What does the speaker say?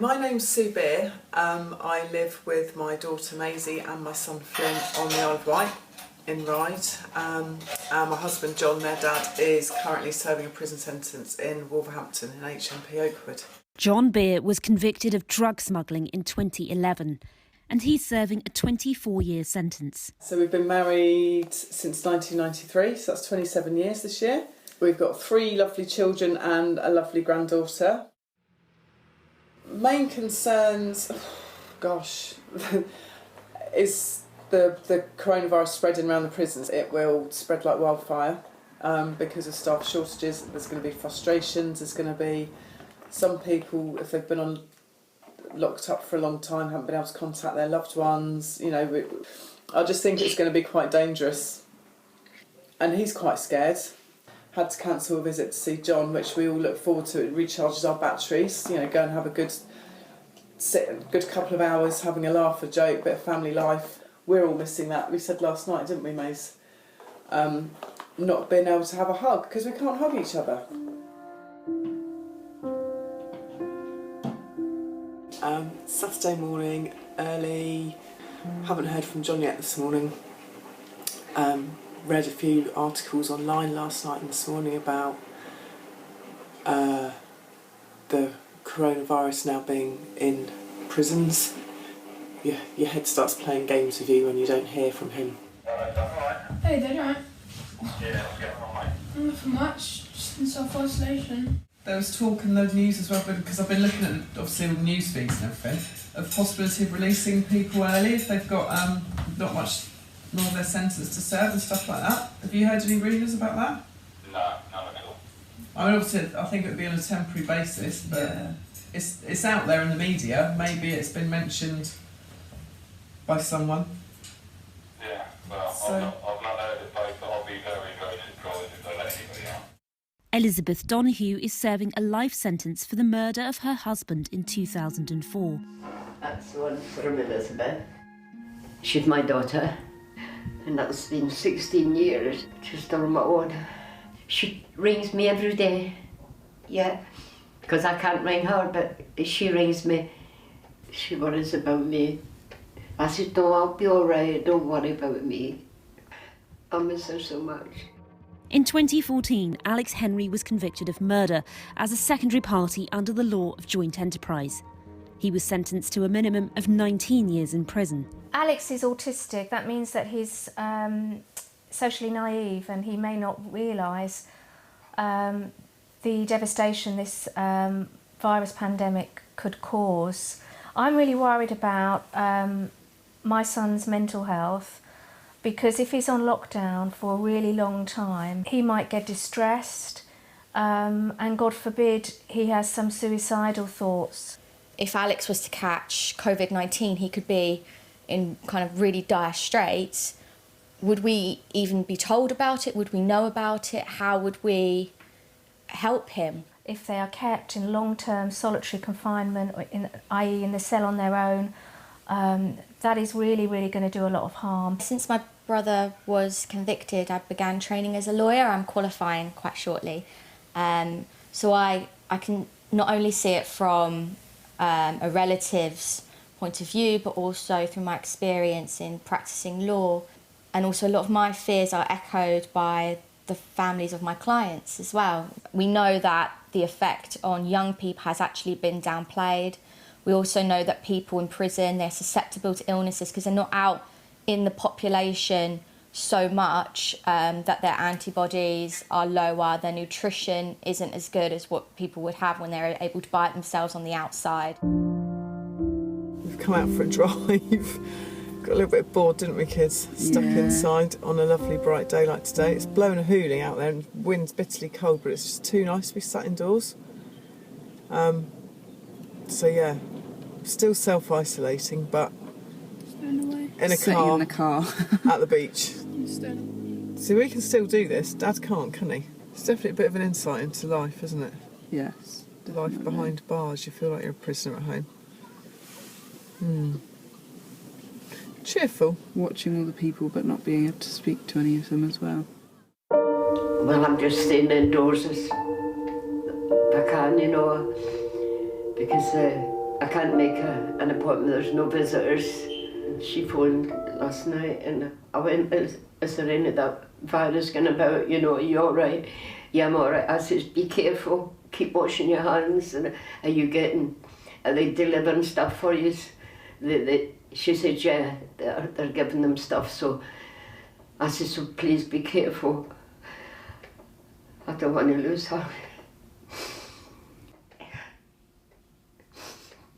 My name's Sue Beer. I live with my daughter Maisie and my son Flynn on the Isle of Wight in Ryde. My husband John, their dad, is currently serving a prison sentence in Wolverhampton in HMP Oakwood. John Beer was convicted of drug smuggling in 2011 and he's serving a 24-year sentence. So we've been married since 1993, so that's 27 years this year. We've got 3 lovely children and a lovely granddaughter. Main concerns, is the coronavirus spreading around the prisons. It will spread like wildfire because of staff shortages. There's going to be frustrations. There's going to be some people, if they've been locked up for a long time, haven't been able to contact their loved ones. You know, I just think it's going to be quite dangerous. And he's quite scared. Had to cancel a visit to see John, which we all look forward to. It recharges our batteries. You know, go and have a good couple of hours, having a laugh, a joke, bit of family life. We're all missing that. We said last night, didn't we, Maze? Not being able to have a hug because we can't hug each other. Saturday morning, early. Haven't heard from John yet this morning. Read a few articles online last night and this morning about the coronavirus now being in prisons. Your head starts playing games with you when you don't hear from him. Hey, Dad, you alright? Yeah, I'm getting on, mate. Nothing much, just in self-isolation. There was talk in the news as well, because I've been looking at obviously all the news feeds and everything, of possibility of releasing people early if they've got not much more of their sentence to serve and stuff like that. Have you heard any rumours about that? No, none at all. I mean, obviously, I think it would be on a temporary basis, but yeah. It's out there in the media. Maybe it's been mentioned by someone. Yeah, well, I've not heard it, but I'll be very, very surprised if they let anybody out. Elizabeth Donoghue is serving a life sentence for the murder of her husband in 2004. That's the one from Elizabeth. She's my daughter, and that's been 16 years. Just on my own. She rings me every day, yeah, because I can't ring her, but she rings me. She worries about me. I said, no, I'll be all right, don't worry about me. I miss her so much. In 2014, Alex Henry was convicted of murder as a secondary party under the law of joint enterprise. He was sentenced to a minimum of 19 years in prison. Alex is autistic. That means that he's socially naive and he may not realise the devastation this virus pandemic could cause. I'm really worried about my son's mental health, because if he's on lockdown for a really long time, he might get distressed and God forbid he has some suicidal thoughts. If Alex was to catch COVID-19, he could be in kind of really dire straits. Would we even be told about it? Would we know about it? How would we help him? If they are kept in long-term solitary confinement, i.e. in the cell on their own, that is really, really going to do a lot of harm. Since my brother was convicted, I began training as a lawyer. I'm qualifying quite shortly. So I can not only see it from a relative's point of view, but also through my experience in practicing law. And also a lot of my fears are echoed by the families of my clients as well. We know that the effect on young people has actually been downplayed. We also know that people in prison, they're susceptible to illnesses because they're not out in the population so much, that their antibodies are lower, their nutrition isn't as good as what people would have when they're able to buy it themselves on the outside. We've come out for a drive. Got a little bit bored, didn't we, kids? Stuck inside on a lovely bright day like today. It's blowing a hoolie out there and wind's bitterly cold, but it's just too nice to be sat indoors. So yeah, still self-isolating, but in a car, in the car. at the beach. See, we can still do this. Dad can't, can he? It's definitely a bit of an insight into life, isn't it? Yes. Life behind bars. You feel like you're a prisoner at home. Cheerful. Watching all the people but not being able to speak to any of them as well. Well, I'm just staying indoors as I can, you know, because I can't make an appointment, there's no visitors. She phoned last night and I went, is there any of that virus going about, you know, are you all right? Yeah, I'm all right. I says, be careful, keep washing your hands, and are they delivering stuff for you? She said, yeah, they're giving them stuff, so I said, so please be careful. I don't want to lose her.